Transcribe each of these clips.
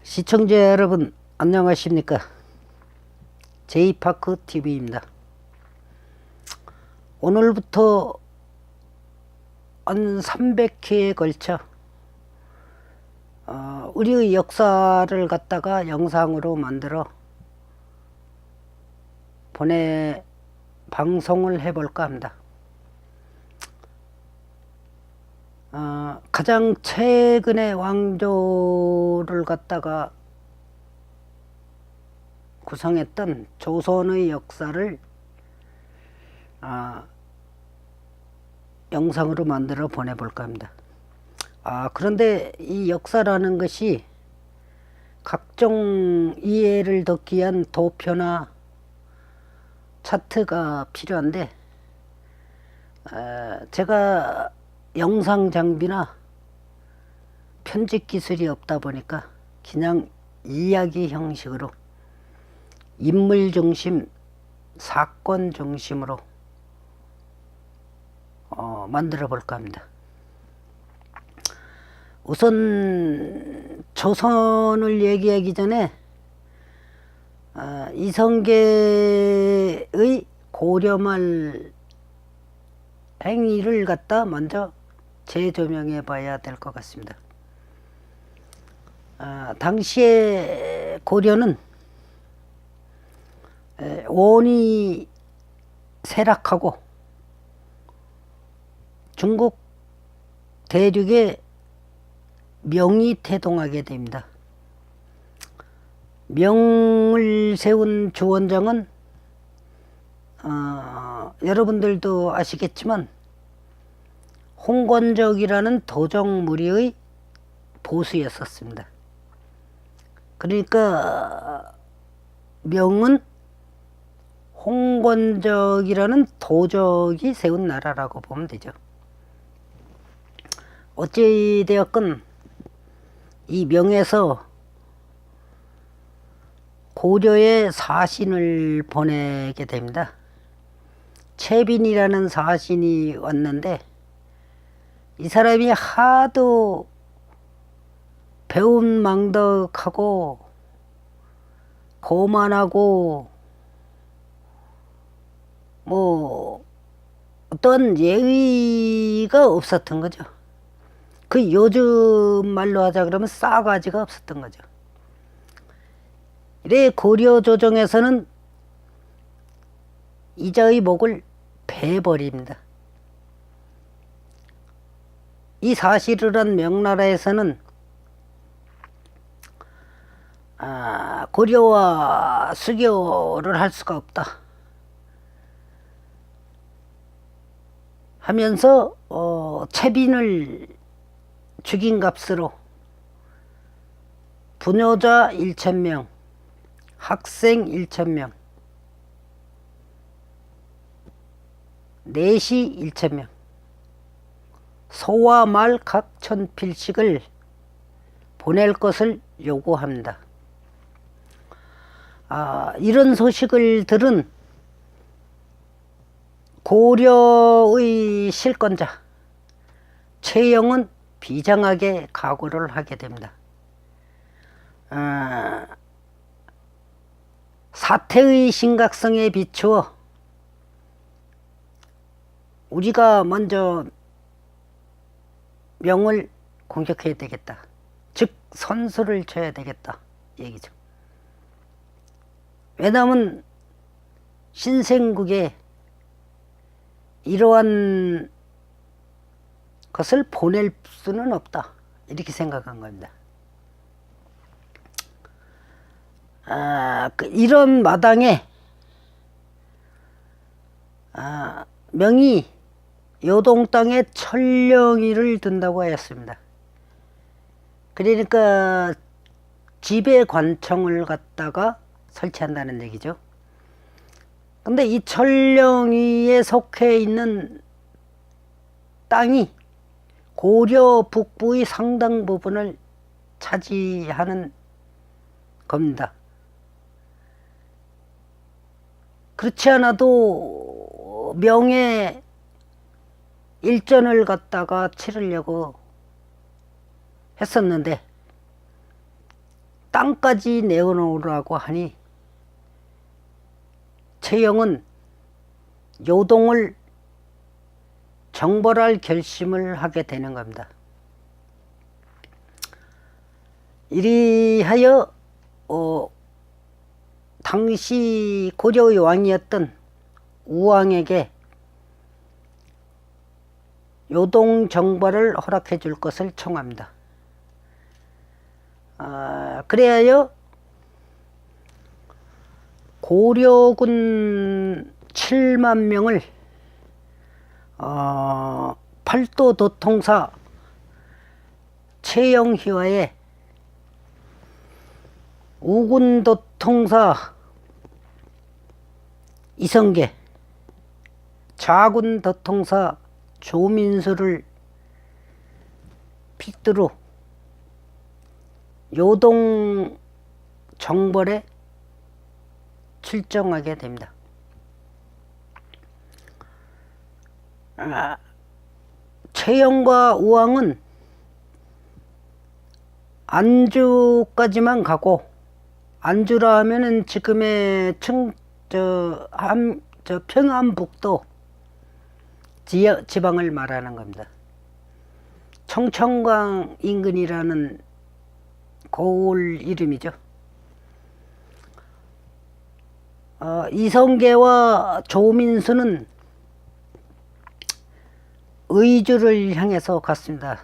시청자 여러분 안녕하십니까. 제이파크 TV입니다. 오늘부터 한 300회에 걸쳐 우리의 역사를 갖다가 영상으로 만들어 방송을 해볼까 합니다. 가장 최근의 왕조를 갖다가 구성했던 조선의 역사를 영상으로 만들어 보내볼까 합니다. 그런데 이 역사라는 것이 각종 이해를 돕기 위한 도표나 차트가 필요한데 제가 영상 장비나 편집 기술이 없다 보니까 그냥 이야기 형식으로 인물 중심, 사건 중심으로 만들어 볼까 합니다. 우선 조선을 얘기하기 전에 이성계의 고려말 행위를 갖다 먼저 재조명해 봐야 될 것 같습니다. 당시에 고려는 원이 쇠락하고 중국 대륙에 명이 태동하게 됩니다. 명을 세운 주원장은 여러분들도 아시겠지만 홍건적이라는 도적 무리의 보수였었습니다. 그러니까 명은 홍건적이라는 도적이 세운 나라라고 보면 되죠. 어찌되었건 이 명에서 고려에 사신을 보내게 됩니다. 채빈이라는 사신이 왔는데 이 사람이 하도 배은망덕하고 거만하고 어떤 예의가 없었던 거죠. 그 요즘 말로 하자 그러면 싸가지가 없었던 거죠. 이래 고려 조정에서는 이자의 목을 베버립니다. 이 사실을 한 명나라에서는 고려와 수교를 할 수가 없다 하면서 채빈을 죽인 값으로 부녀자 1,000명, 학생 1,000명, 내시 1,000명, 소와 말 각 1,000필씩을 보낼 것을 요구합니다. 이런 소식을 들은 고려의 실권자 최영은 비장하게 각오를 하게 됩니다. 사태의 심각성에 비추어 우리가 먼저 명을 공격해야 되겠다. 즉 선수를 쳐야 되겠다 얘기죠. 왜냐하면 신생국에 이러한 것을 보낼 수는 없다 이렇게 생각한 겁니다. 이런 마당에 명이 요동 땅에 천령이를 둔다고 하였습니다. 그러니까 지배관청을 갖다가 설치한다는 얘기죠. 근데 이 천령이에 속해 있는 땅이 고려 북부의 상당 부분을 차지하는 겁니다. 그렇지 않아도 명의 일전을 갖다가 치르려고 했었는데 땅까지 내어놓으라고 하니 최영은 요동을 정벌할 결심을 하게 되는 겁니다. 이리하여 당시 고려의 왕이었던 우왕에게 요동 정벌을 허락해 줄 것을 청합니다. 그래야 고려군 7만 명을 팔도 도통사 최영희와의 우군 도통사 이성계, 좌군 도통사 조민수를 픽두로 요동 정벌에 출정하게 됩니다. 최영과 우왕은 안주까지만 가고, 안주라 하면은 지금의 평안북도 지방을 말하는 겁니다. 청천강 인근이라는 고을 이름이죠. 이성계와 조민수는 의주를 향해서 갔습니다.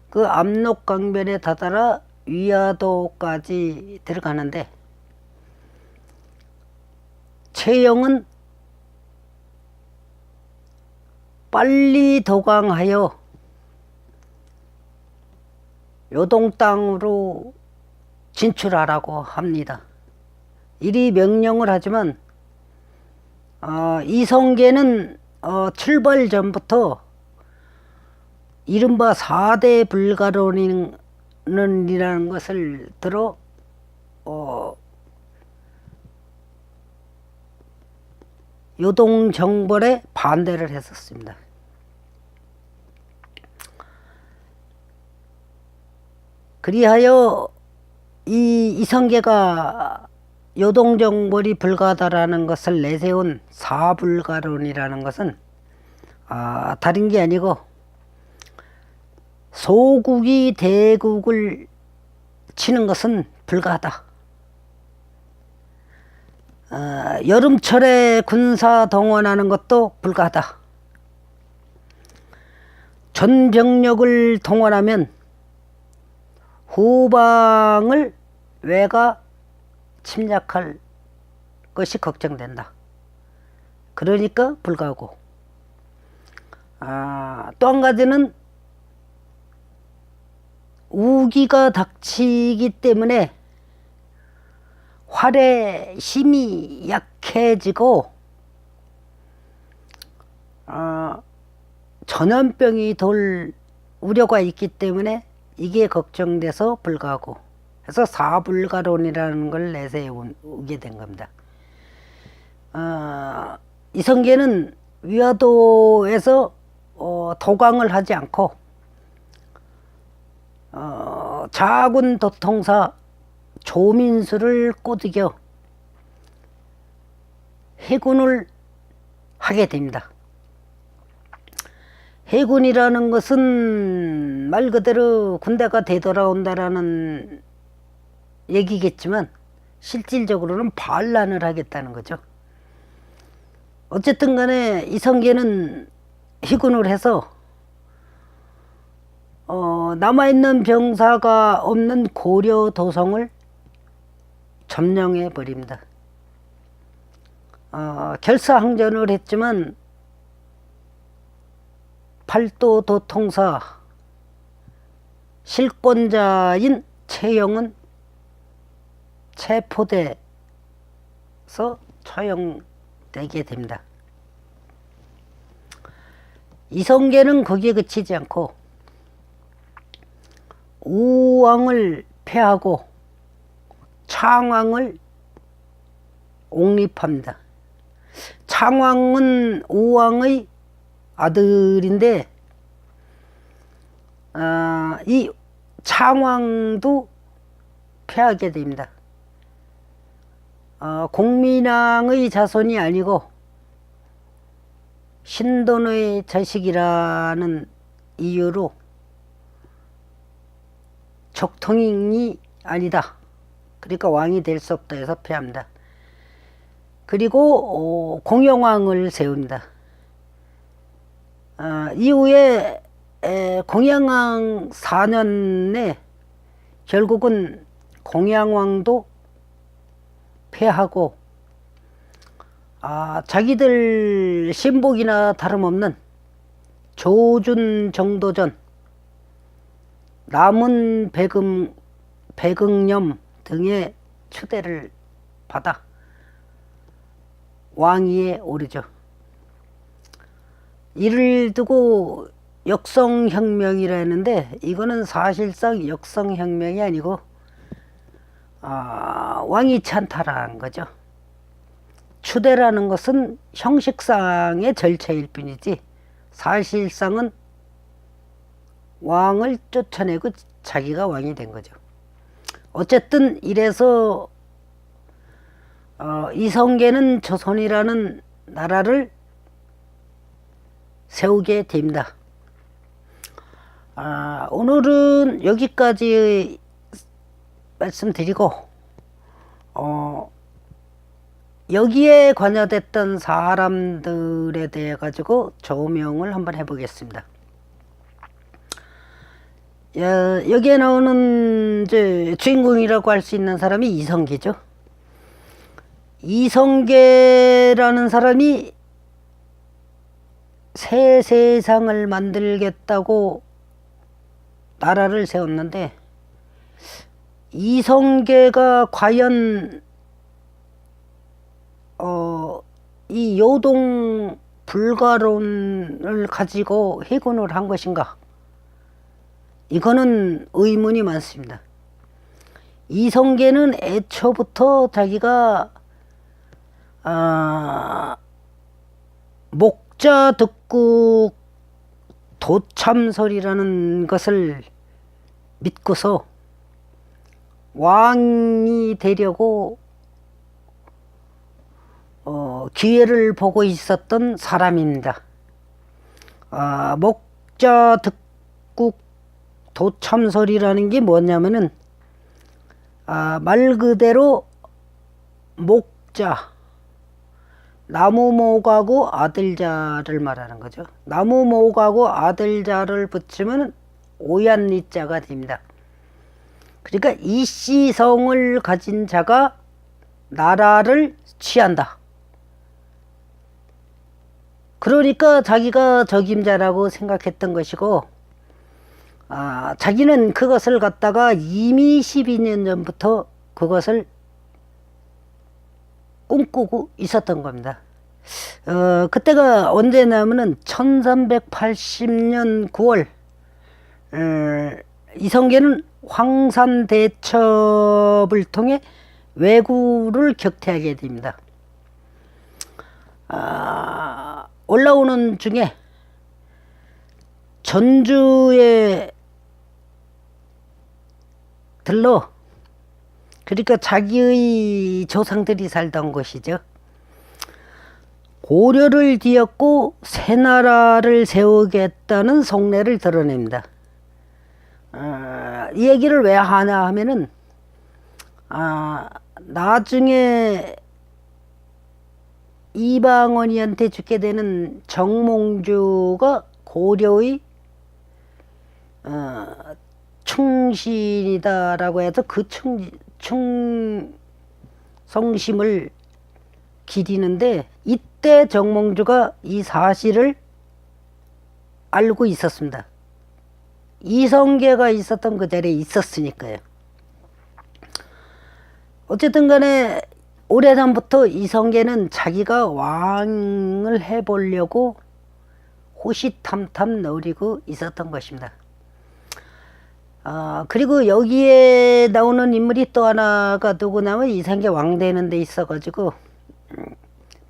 그 압록강변에 다다라 위화도까지 들어가는데, 최영은 빨리 도강하여 요동 땅으로 진출하라고 합니다. 이리 명령을 하지만 이성계는 출발 전부터 이른바 4대 불가론이라는 것을 들어 요동 정벌에 반대를 했었습니다. 그리하여 이 이성계가 요동 정벌이 불가하다라는 것을 내세운 사불가론이라는 것은 다른 게 아니고, 소국이 대국을 치는 것은 불가하다. 여름철에 군사 동원하는 것도 불가하다. 전 병력을 동원하면 후방을 외가 침략할 것이 걱정된다. 그러니까 불가하고, 또 한 가지는 우기가 닥치기 때문에 활의 힘이 약해지고 전염병이 돌 우려가 있기 때문에 이게 걱정돼서 불가하고, 그래서 사불가론이라는 걸 내세우게 된 겁니다. 이성계는 위화도에서 도강을 하지 않고 좌군 도통사 조민수를 꼬드겨 해군을 하게 됩니다. 해군이라는 것은 말 그대로 군대가 되돌아온다라는 얘기겠지만 실질적으로는 반란을 하겠다는 거죠. 어쨌든 간에 이성계는 해군을 해서 남아있는 병사가 없는 고려 도성을 점령해 버립니다. 결사항전을 했지만 팔도 도통사 실권자인 최영은 체포돼서 처형되게 됩니다. 이성계는 거기에 그치지 않고 우왕을 패하고 창왕을 옹립합니다. 창왕은 우왕의 아들인데 이 창왕도 패하게 됩니다. 공민왕의 자손이 아니고 신돈의 자식이라는 이유로 적통인이 아니다. 그러니까 왕이 될 수 없다 해서 패합니다. 그리고 공영왕을 세웁니다. 이후에 공양왕 4년에 결국은 공양왕도 패하고 자기들 신복이나 다름없는 조준 정도전, 남은 백응념 등의 추대를 받아 왕위에 오르죠. 이를 두고 역성혁명이라 했는데 이거는 사실상 역성혁명이 아니고 왕위 찬탈한 거죠. 추대라는 것은 형식상의 절차일 뿐이지 사실상은 왕을 쫓아내고 자기가 왕이 된 거죠. 어쨌든 이래서 이성계는 조선이라는 나라를 세우게 됩니다. 오늘은 여기까지 말씀드리고 여기에 관여됐던 사람들에 대해 가지고 조명을 한번 해보겠습니다. 여기에 나오는 이제 주인공이라고 할 수 있는 사람이 이성계죠. 이성계라는 사람이 새 세상을 만들겠다고 나라를 세웠는데 이성계가 과연 이 요동 불가론을 가지고 해군을 한 것인가? 이거는 의문이 많습니다. 이성계는 애초부터 자기가 목자득국 도참설이라는 것을 믿고서 왕이 되려고 기회를 보고 있었던 사람입니다. 목자득국 도참설이라는 게 뭐냐면은 말 그대로 목자, 나무목하고 아들자를 말하는 거죠. 나무목하고 아들자를 붙이면 오얀리자가 됩니다. 그러니까 이씨성을 가진 자가 나라를 취한다. 그러니까 자기가 적임자라고 생각했던 것이고 자기는 그것을 갖다가 이미 12년 전부터 그것을 꿈꾸고 있었던 겁니다. 그때가 언제냐면은 1380년 9월 이성계는 황산대첩을 통해 왜구를 격퇴하게 됩니다. 올라오는 중에 전주에 들러, 그러니까 자기의 조상들이 살던 곳이죠. 고려를 뒤엎고 새 나라를 세우겠다는 속내를 드러냅니다. 이 얘기를 왜 하냐 하면은 나중에 이방원이한테 죽게 되는 정몽주가 고려의 충신이다라고 해서 그 충성심을 기리는데 이때 정몽주가 이 사실을 알고 있었습니다. 이성계가 있었던 그 자리에 있었으니까요. 어쨌든 간에 오래전부터 이성계는 자기가 왕을 해보려고 호시탐탐 노리고 있었던 것입니다. 그리고 여기에 나오는 인물이 또 하나가 누구냐면 이성계 왕 되는 데 있어 가지고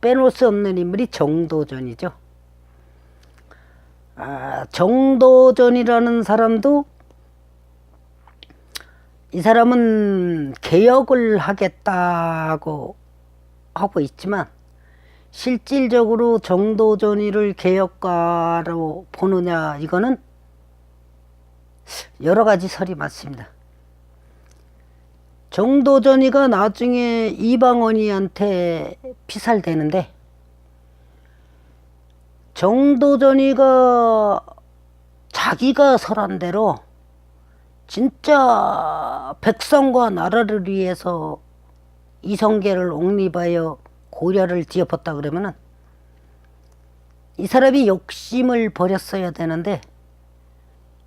빼놓을 수 없는 인물이 정도전이죠. 정도전이라는 사람도 이 사람은 개혁을 하겠다고 하고 있지만 실질적으로 정도전이를 개혁가로 보느냐, 이거는 여러 가지 설이 많습니다. 정도전이가 나중에 이방원이한테 피살되는데, 정도전이가 자기가 설한 대로 진짜 백성과 나라를 위해서 이성계를 옹립하여 고려를 뒤엎었다 그러면은 이 사람이 욕심을 버렸어야 되는데,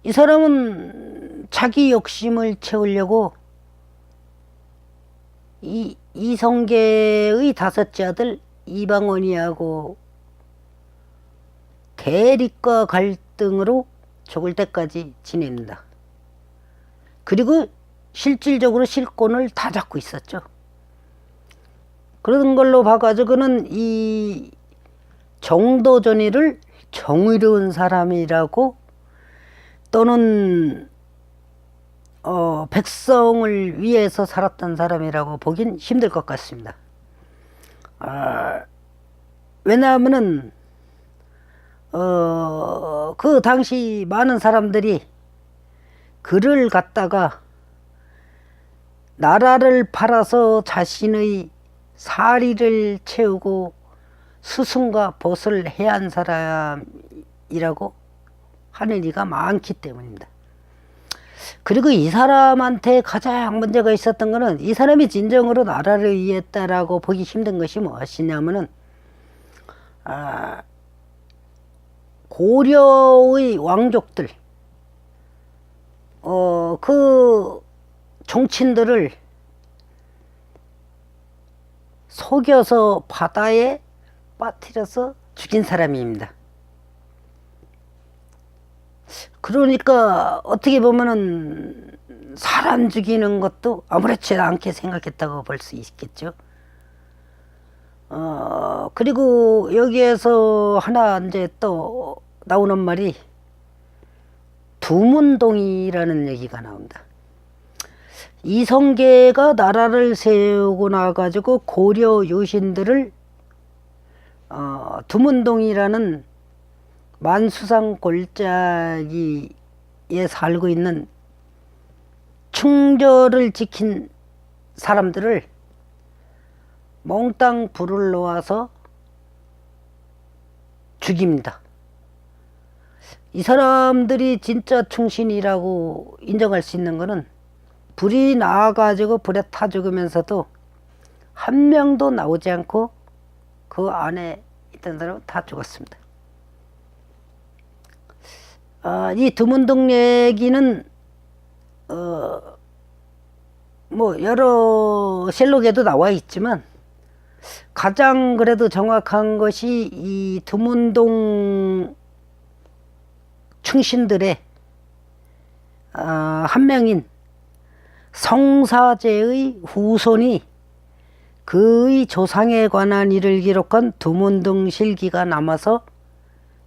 이 사람은 자기 욕심을 채우려고 이성계의 다섯째 아들 이방원이하고 대립과 갈등으로 죽을 때까지 지냅니다. 그리고 실질적으로 실권을 다 잡고 있었죠. 그런 걸로 봐가지고는 이 정도전이를 정의로운 사람이라고, 또는 백성을 위해서 살았던 사람이라고 보긴 힘들 것 같습니다. 왜냐하면은 그 당시 많은 사람들이 그를 갖다가 나라를 팔아서 자신의 사리를 채우고 스승과 벗을 해야 한 사람이라고 하는 이가 많기 때문입니다. 그리고 이 사람한테 가장 문제가 있었던 것은, 이 사람이 진정으로 나라를 위했다라고 보기 힘든 것이 무엇이냐면은, 고려의 왕족들, 그 종친들을 속여서 바다에 빠뜨려서 죽인 사람입니다. 그러니까 어떻게 보면은 사람 죽이는 것도 아무렇지 않게 생각했다고 볼 수 있겠죠. 그리고 여기에서 하나 이제 또 나오는 말이 두문동이라는 얘기가 나옵니다. 이성계가 나라를 세우고 나가지고 고려 유신들을 두문동이라는 만수상 골짜기에 살고 있는 충절을 지킨 사람들을 몽땅 불을 놓아서 죽입니다. 이 사람들이 진짜 충신이라고 인정할 수 있는 것은, 불이 나와가지고 불에 타 죽으면서도 한 명도 나오지 않고 그 안에 있던 사람은 다 죽었습니다. 이 두문동 얘기는 뭐 여러 실록에도 나와 있지만, 가장 그래도 정확한 것이 이 두문동 충신들의 한 명인 성사제의 후손이 그의 조상에 관한 일을 기록한 두문동 실기가 남아서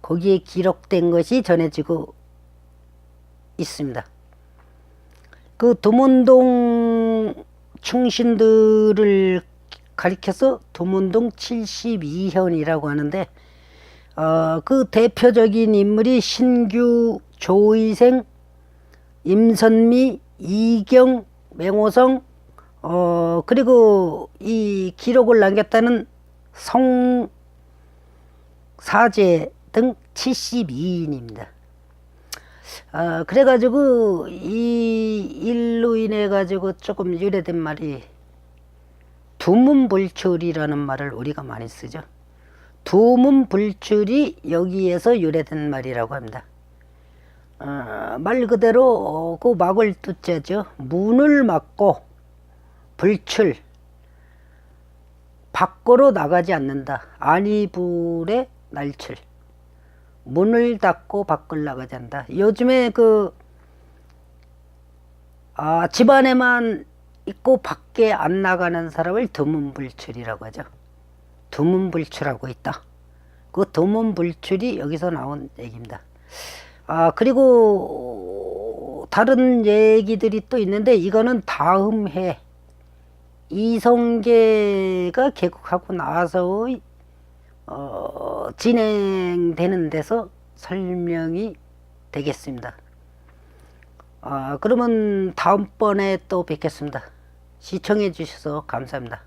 거기에 기록된 것이 전해지고 있습니다. 그 두문동 충신들을 가리켜서 두문동 72현이라고 하는데, 그 대표적인 인물이 신규, 조의생, 임선미, 이경, 맹호성, 그리고 이 기록을 남겼다는 성사제 등 72인입니다. 그래가지고 이 일로 인해 가지고 조금 유래된 말이 두문불출이라는 말을 우리가 많이 쓰죠. 두문불출이 여기에서 유래된 말이라고 합니다. 말 그대로 그 막을 뜻자죠. 문을 막고 불출, 밖으로 나가지 않는다. 안이불의 날출, 문을 닫고 밖을 나가지 않는다. 요즘에 집안에만 있고 밖에 안 나가는 사람을 두문불출이라고 하죠. 두문불출하고 있다. 그 두문불출이 여기서 나온 얘기입니다. 그리고 다른 얘기들이 또 있는데 이거는 다음 해 이성계가 개국하고 나서 진행되는 데서 설명이 되겠습니다. 그러면 다음번에 또 뵙겠습니다. 시청해 주셔서 감사합니다.